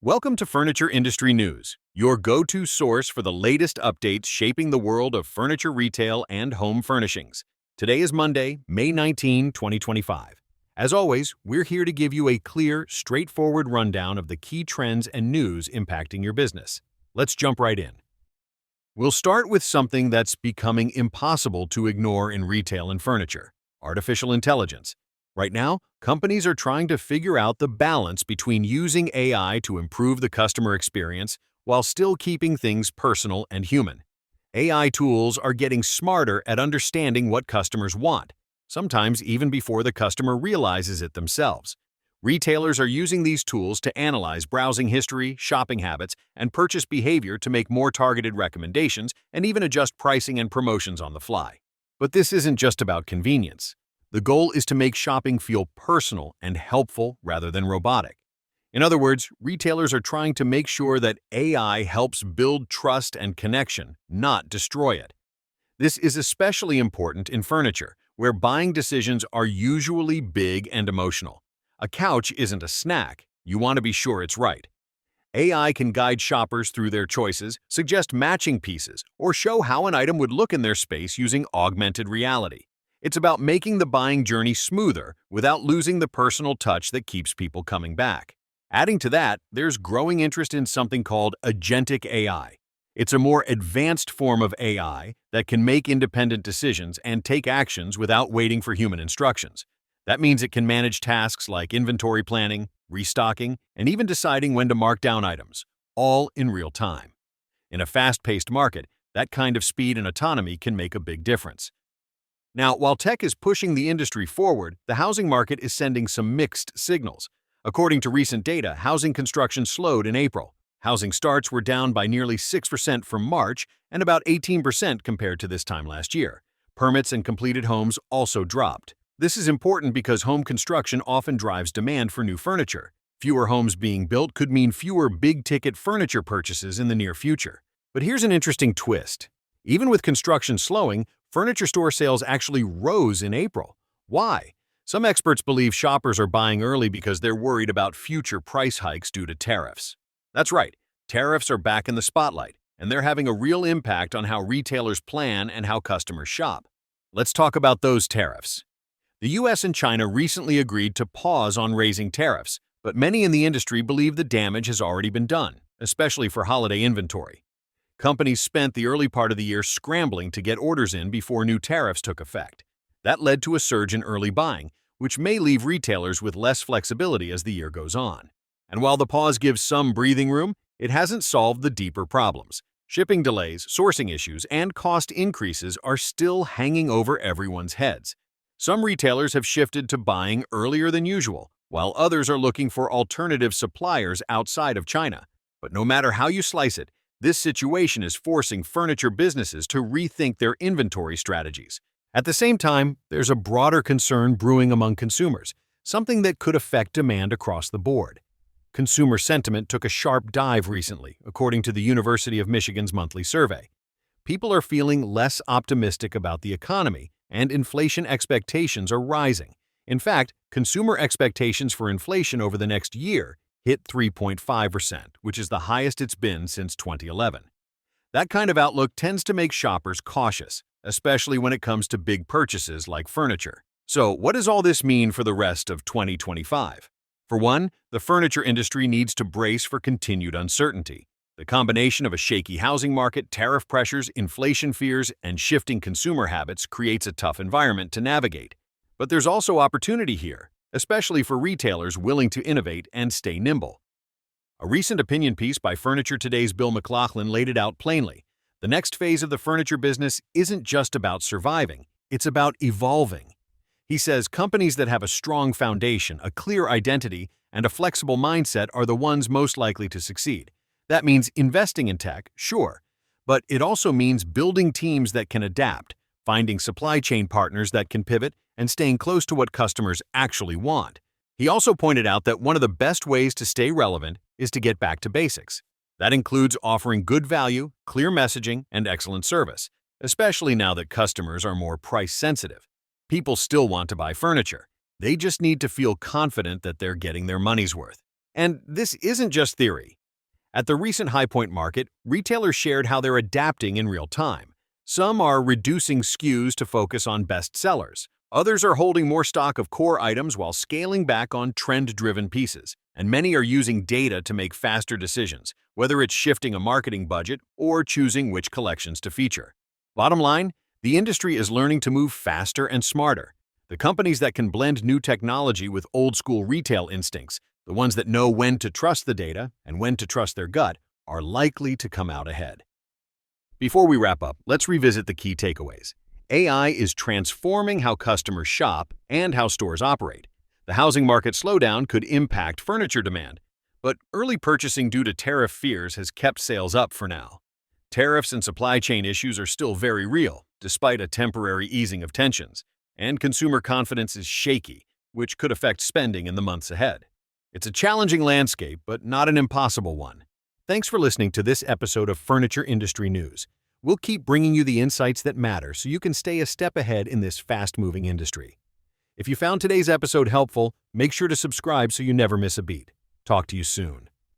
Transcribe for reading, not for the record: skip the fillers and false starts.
Welcome to Furniture Industry News, your go-to source for the latest updates shaping the world of furniture retail and home furnishings. Today is Monday, May 19, 2025. As always, we're here to give you a clear, straightforward rundown of the key trends and news impacting your business. Let's jump right in. We'll start with something that's becoming impossible to ignore in retail and furniture: artificial intelligence. Right now, companies are trying to figure out the balance between using AI to improve the customer experience while still keeping things personal and human. AI tools are getting smarter at understanding what customers want, sometimes even before the customer realizes it themselves. Retailers are using these tools to analyze browsing history, shopping habits, and purchase behavior to make more targeted recommendations and even adjust pricing and promotions on the fly. But this isn't just about convenience. The goal is to make shopping feel personal and helpful rather than robotic. In other words, retailers are trying to make sure that AI helps build trust and connection, not destroy it. This is especially important in furniture, where buying decisions are usually big and emotional. A couch isn't a snack. You want to be sure it's right. AI can guide shoppers through their choices, suggest matching pieces, or show how an item would look in their space using augmented reality. It's about making the buying journey smoother without losing the personal touch that keeps people coming back. Adding to that, there's growing interest in something called agentic AI. It's a more advanced form of AI that can make independent decisions and take actions without waiting for human instructions. That means it can manage tasks like inventory planning, restocking, and even deciding when to mark down items, all in real time. In a fast-paced market, that kind of speed and autonomy can make a big difference. Now, while tech is pushing the industry forward, the housing market is sending some mixed signals. According to recent data, housing construction slowed in April. Housing starts were down by nearly 6% from March and about 18% compared to this time last year. Permits and completed homes also dropped. This is important because home construction often drives demand for new furniture. Fewer homes being built could mean fewer big-ticket furniture purchases in the near future. But here's an interesting twist. Even with construction slowing, furniture store sales actually rose in April. Why? Some experts believe shoppers are buying early because they're worried about future price hikes due to tariffs. That's right, tariffs are back in the spotlight, and they're having a real impact on how retailers plan and how customers shop. Let's talk about those tariffs. The US and China recently agreed to pause on raising tariffs, but many in the industry believe the damage has already been done, especially for holiday inventory. Companies spent the early part of the year scrambling to get orders in before new tariffs took effect. That led to a surge in early buying, which may leave retailers with less flexibility as the year goes on. And while the pause gives some breathing room, it hasn't solved the deeper problems. Shipping delays, sourcing issues, and cost increases are still hanging over everyone's heads. Some retailers have shifted to buying earlier than usual, while others are looking for alternative suppliers outside of China. But no matter how you slice it, this situation is forcing furniture businesses to rethink their inventory strategies. At the same time, there's a broader concern brewing among consumers, something that could affect demand across the board. Consumer sentiment took a sharp dive recently, according to the University of Michigan's monthly survey. People are feeling less optimistic about the economy, and inflation expectations are rising. In fact, consumer expectations for inflation over the next year hit 3.5%, which is the highest it's been since 2011. That kind of outlook tends to make shoppers cautious, especially when it comes to big purchases like furniture. So, what does all this mean for the rest of 2025? For one, the furniture industry needs to brace for continued uncertainty. The combination of a shaky housing market, tariff pressures, inflation fears, and shifting consumer habits creates a tough environment to navigate. But there's also opportunity here, especially for retailers willing to innovate and stay nimble. A recent opinion piece by Furniture Today's Bill McLaughlin laid it out plainly. The next phase of the furniture business isn't just about surviving, it's about evolving. He says companies that have a strong foundation, a clear identity, and a flexible mindset are the ones most likely to succeed. That means investing in tech, sure, but it also means building teams that can adapt, finding supply chain partners that can pivot, and staying close to what customers actually want. He also pointed out that one of the best ways to stay relevant is to get back to basics. That includes offering good value, clear messaging, and excellent service, especially now that customers are more price sensitive. People still want to buy furniture. They just need to feel confident that they're getting their money's worth. And this isn't just theory. At the recent High Point Market, retailers shared how they're adapting in real time. Some are reducing SKUs to focus on best sellers. Others are holding more stock of core items while scaling back on trend-driven pieces. And many are using data to make faster decisions, whether it's shifting a marketing budget or choosing which collections to feature. Bottom line, the industry is learning to move faster and smarter. The companies that can blend new technology with old-school retail instincts, the ones that know when to trust the data and when to trust their gut, are likely to come out ahead. Before we wrap up, let's revisit the key takeaways. AI is transforming how customers shop and how stores operate. The housing market slowdown could impact furniture demand, but early purchasing due to tariff fears has kept sales up for now. Tariffs and supply chain issues are still very real, despite a temporary easing of tensions, and consumer confidence is shaky, which could affect spending in the months ahead. It's a challenging landscape, but not an impossible one. Thanks for listening to this episode of Furniture Industry News. We'll keep bringing you the insights that matter so you can stay a step ahead in this fast-moving industry. If you found today's episode helpful, make sure to subscribe so you never miss a beat. Talk to you soon.